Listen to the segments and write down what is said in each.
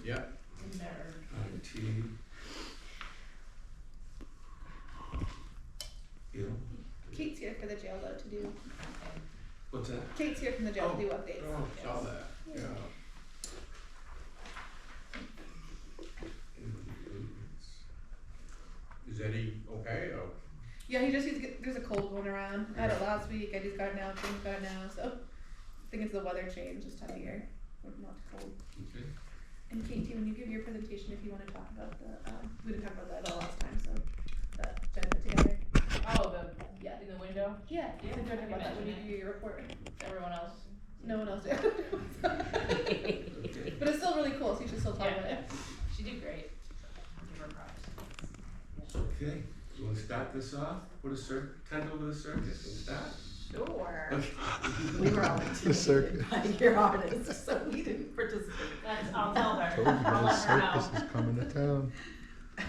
Yeah. Never. IT. You know? Kate's here for the jail though to do. What's that? Kate's here from the jail to do updates. Oh, Yes. saw that, yeah. Is Eddie okay, or? Yeah, there's a cold going around. I had it last week. I just got it now. James got it now. So I think it's the weather change this time of year. It's not cold. Okay. And Katie, when you give your presentation, if you want to talk about the, we didn't talk about that at all last time, so the Jen put together. Oh, Yeah. in the window? Yeah, Yeah, so talk I about that when you mentioned do your report. Everyone else? No one else did. Okay. But it's still really cool, so you should still talk about it. She did great. Give her props. Okay, you wanna start this off? Put a tent over the circus and start? Sure. Okay. We were all The circus. intimidated by your artist, so we didn't participate. I'll tell her. Told you I'll the let her know. circus is coming to town.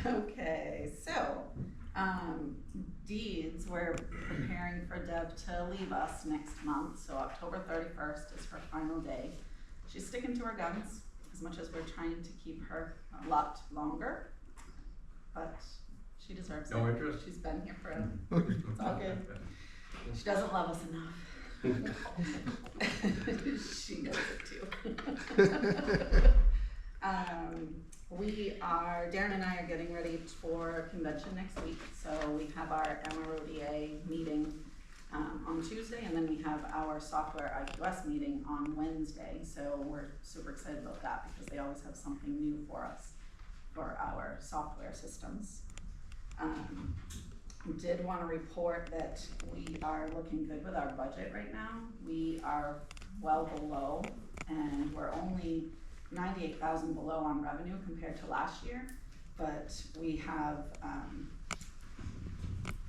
Okay, so, deeds, we're preparing for Deb to leave us next month, so October 31st is her final day. She's sticking to her guns, as much as we're trying to keep her a lot longer, but she deserves it. No interest? She's been here forever. It's all good. She doesn't love us enough. She knows it too. Darren and I are getting ready for convention next week, so we have our MRODA meeting on Tuesday, and then we have our software IQS meeting on Wednesday, so we're super excited about that because they always have something new for us for our software systems. Did want to report that we are looking good with our budget right now. We are well below, and we're only 98,000 below on revenue compared to last year, but we have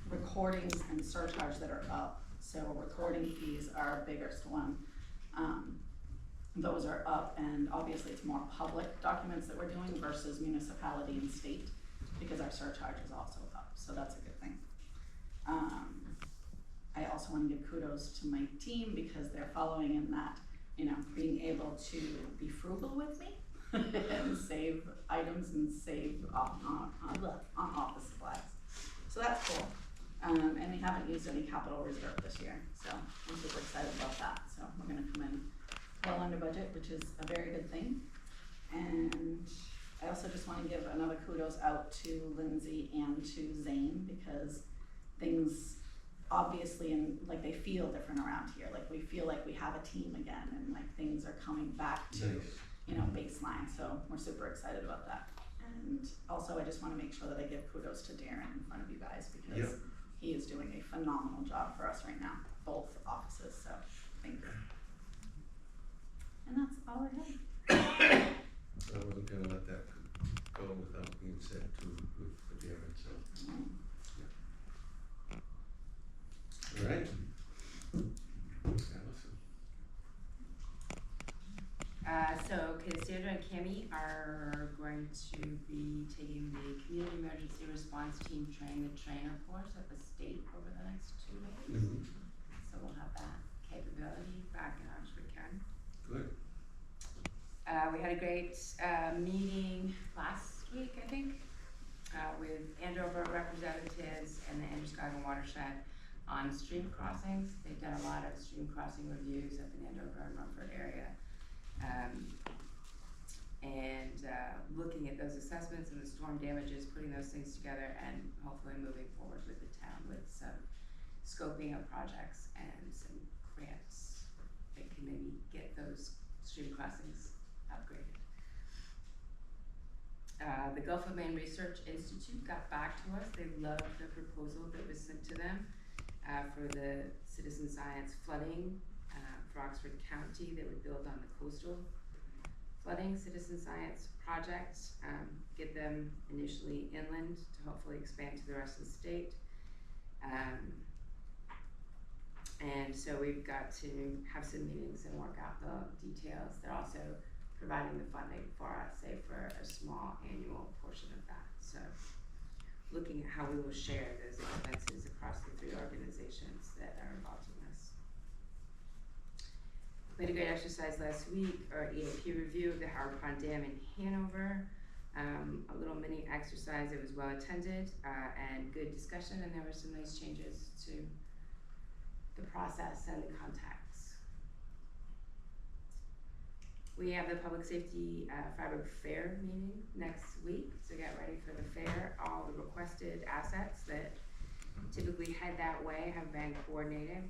recordings and surcharge that are up. So recording fees are our biggest one. Those are up, and obviously it's more public documents that we're doing versus municipality and state, because our surcharge is also up, so that's a good thing. I also want to give kudos to my team because they're following in that, being able to be frugal with me and save items and save on office supplies. So that's cool. And we haven't used any capital reserve this year, so I'm super excited about that. So we're gonna come in well under budget, which is a very good thing. And I also just want to give another kudos out to Lindsay and to Zane because things obviously they feel different around here. Like we feel like we have a team again, and like things are coming back to Nice. Baseline. So we're super excited about that. And also I just want to make sure that I give kudos to Darren in front of you guys because he is doing a phenomenal job for us right now, both offices. So thank you. And that's all I have. I wasn't gonna let that go without being said too with Darren, so. All right. Allison. So Cassandra and Cami are going to be taking the Community Emergency Response Team Training the Trainer course at the state over the next 2 days. Mhm. So we'll have that capability back in Oxford County. Good. We had a great meeting last week, I think, with Andover representatives and the Androscoggin Watershed on stream crossings. They've done a lot of stream crossing reviews up in Andover and Rumford area. Looking at those assessments and the storm damages, putting those things together, and hopefully moving forward with the town with some scoping of projects and some grants that can maybe get those stream crossings upgraded. The Gulf of Maine Research Institute got back to us. They loved the proposal that was sent to them for the citizen science flooding for Oxford County that would build on the coastal flooding citizen science project, get them initially inland to hopefully expand to the rest of the state. And so we've got to have some meetings and work out the details. They're also providing the funding for us, say for a small annual portion of that. So looking at how we will share those expenses across the 3 organizations that are involved in this. We had a great exercise last week, or EAP review of the Howard Pond Dam in Hanover. A little mini exercise, it was well attended, and good discussion, and there were some nice changes to the process and the contacts. We have the Public Safety Freiburg Fair meeting next week, so get ready for the fair. All the requested assets that typically head that way have been coordinated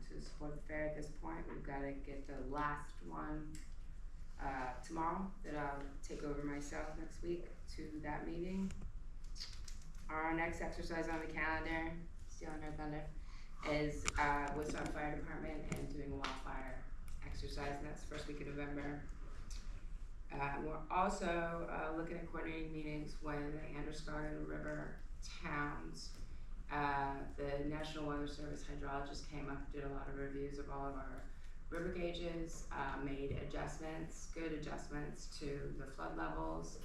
to support the fair at this point. We've got to get the last one tomorrow that I'll take over myself next week to that meeting. Our next exercise on the calendar, stealing our thunder, is Woodstock Fire Department and doing a wildfire exercise, and that's the first week of November. We're also looking at coordinating meetings when the Androscoggin River towns, the National Weather Service hydrologist came up, did a lot of reviews of all of our river gauges, made adjustments, good adjustments to the flood levels.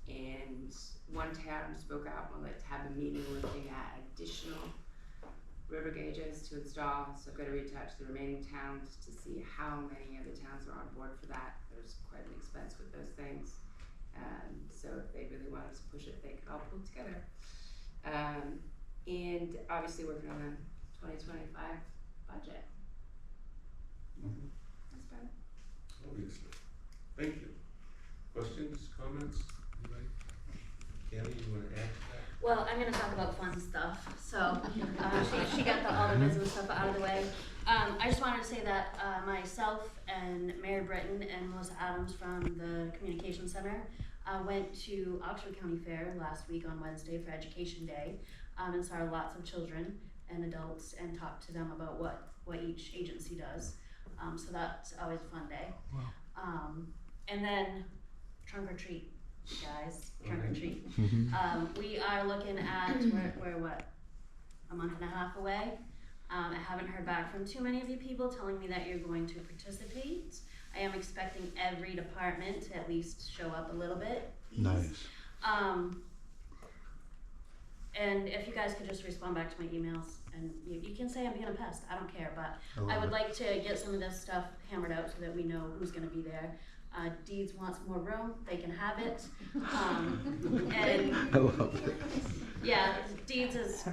And one town spoke out and would like to have a meeting looking at additional river gauges to install, so I've got to reach out to the remaining towns to see how many of the towns are on board for that. There's quite an expense with those things, so if they really wanted to push it, they could all pull together. And obviously working on the 2025 budget. That's about it. Obviously. Thank you. Questions, comments? Anybody? Kelly, you wanna add to that? Well, I'm gonna talk about fun stuff, so, she got all the business stuff out of the way. I just wanted to say that, myself and Mary Britton and Melissa Adams from the Communication Center, went to Oxford County Fair last week on Wednesday for Education Day, and saw lots of children and adults and talked to them about what each agency does. So that's always a fun day. Wow. And then trunk or treat, guys, trunk or treat. We are looking at, we're what, a month and a half away. I haven't heard back from too many of you people telling me that you're going to participate. I am expecting every department to at least show up a little bit. Please. Nice. And if you guys could just respond back to my emails, and you can say I'm being a pest, I don't care, but I would like to get some of this stuff hammered out so that we know who's gonna be there. Deeds wants more room, they can have it. And I love it. yeah, Deeds is,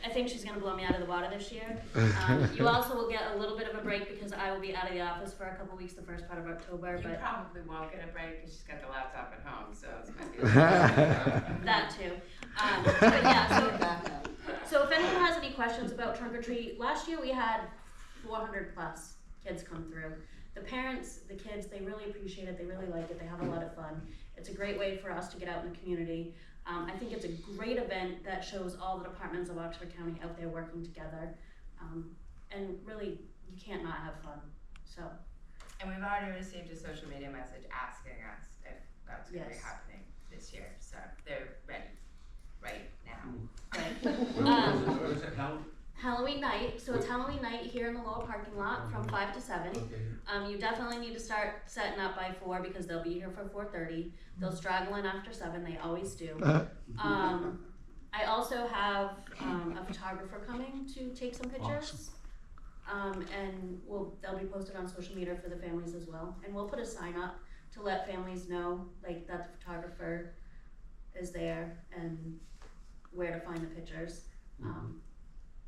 I think she's gonna blow me out of the water this year. You also will get a little bit of a break because I will be out of the office for a couple weeks the first part of October, You but probably won't get a break because she's got the laptop at home, so it's might be. that too. But yeah, so if anyone has any questions about trunk or treat, last year we had 400 plus kids come through. The parents, the kids, they really appreciate it, they really like it, they have a lot of fun. It's a great way for us to get out in the community. I think it's a great event that shows all the departments of Oxford County out there working together. And really, you can't not have fun, so. And we've already received a social media message asking us if that's gonna be Yes. happening this year, so they're ready right now. Right. Where is it held? Halloween night, so it's Halloween night here in the lower parking lot from 5 to 7. Okay. You definitely need to start setting up by 4 because they'll be here for 4:30. They'll straggle in after 7, they always do. I also have a photographer coming to take some pictures. And they'll be posted on social media for the families as well. And we'll put a sign up to let families know like that the photographer is there and where to find the pictures.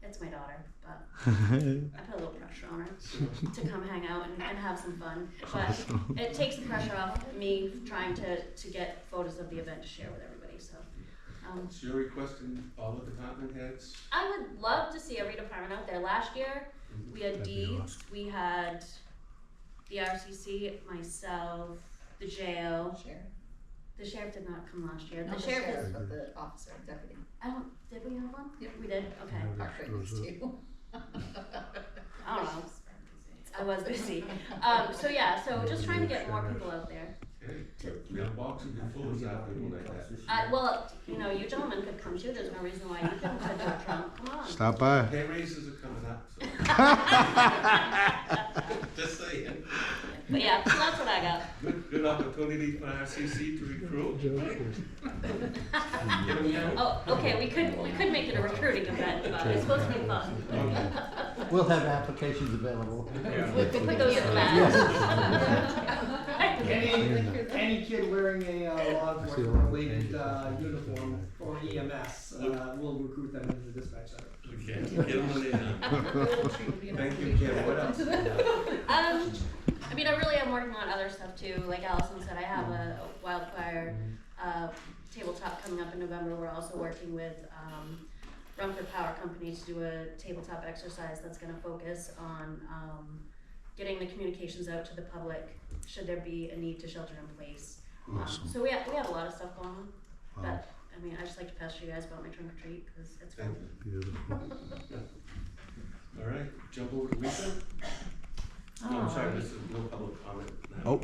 It's my daughter, but I put a little pressure on her to come hang out and have some fun. But it takes the pressure off me trying to get photos of the event to share with everybody. So So you're requesting all the department heads? I would love to see every department out there. Last year we had That'd be Deeds, we had the RCC, myself, the jail. Sheriff. The sheriff did not come last year. Not The sheriff is. but the officer, deputy. Did we have one? Yep. We did. Okay. Our trainings too. I don't know. I was busy. So yeah, so just trying to get more people out there. Okay, mailbox will be full of stuff people like that. Well, you gentlemen could come too. There's no reason why you couldn't fit your trunk. Come on. Stop by. Pay raises are coming up, so. Just saying. But yeah, so that's what I got. Good opportunity for RCC to recruit. Get 'em young. Oh, okay. We could make it a recruiting event, but it's supposed to be fun. Okay. We'll have applications available. We'll put those in the bag. Any kid wearing a law enforcement related uniform or EMS, we'll recruit them into the dispatch center. Okay, get them when they Thank you, Kim. What else? I mean, I really am working on other stuff too. Like Allison said, I have a wildfire tabletop coming up in November. We're also working with Rumford Power Company to do a tabletop exercise that's going to focus on getting the communications out to the public should there be a need to shelter in place. So we have a lot of stuff going on. But I mean, I just like to pester you guys about my trunk or treat because it's fun. All right, jump over to Lisa. No, I'm sorry, this is no public comment now. Oh.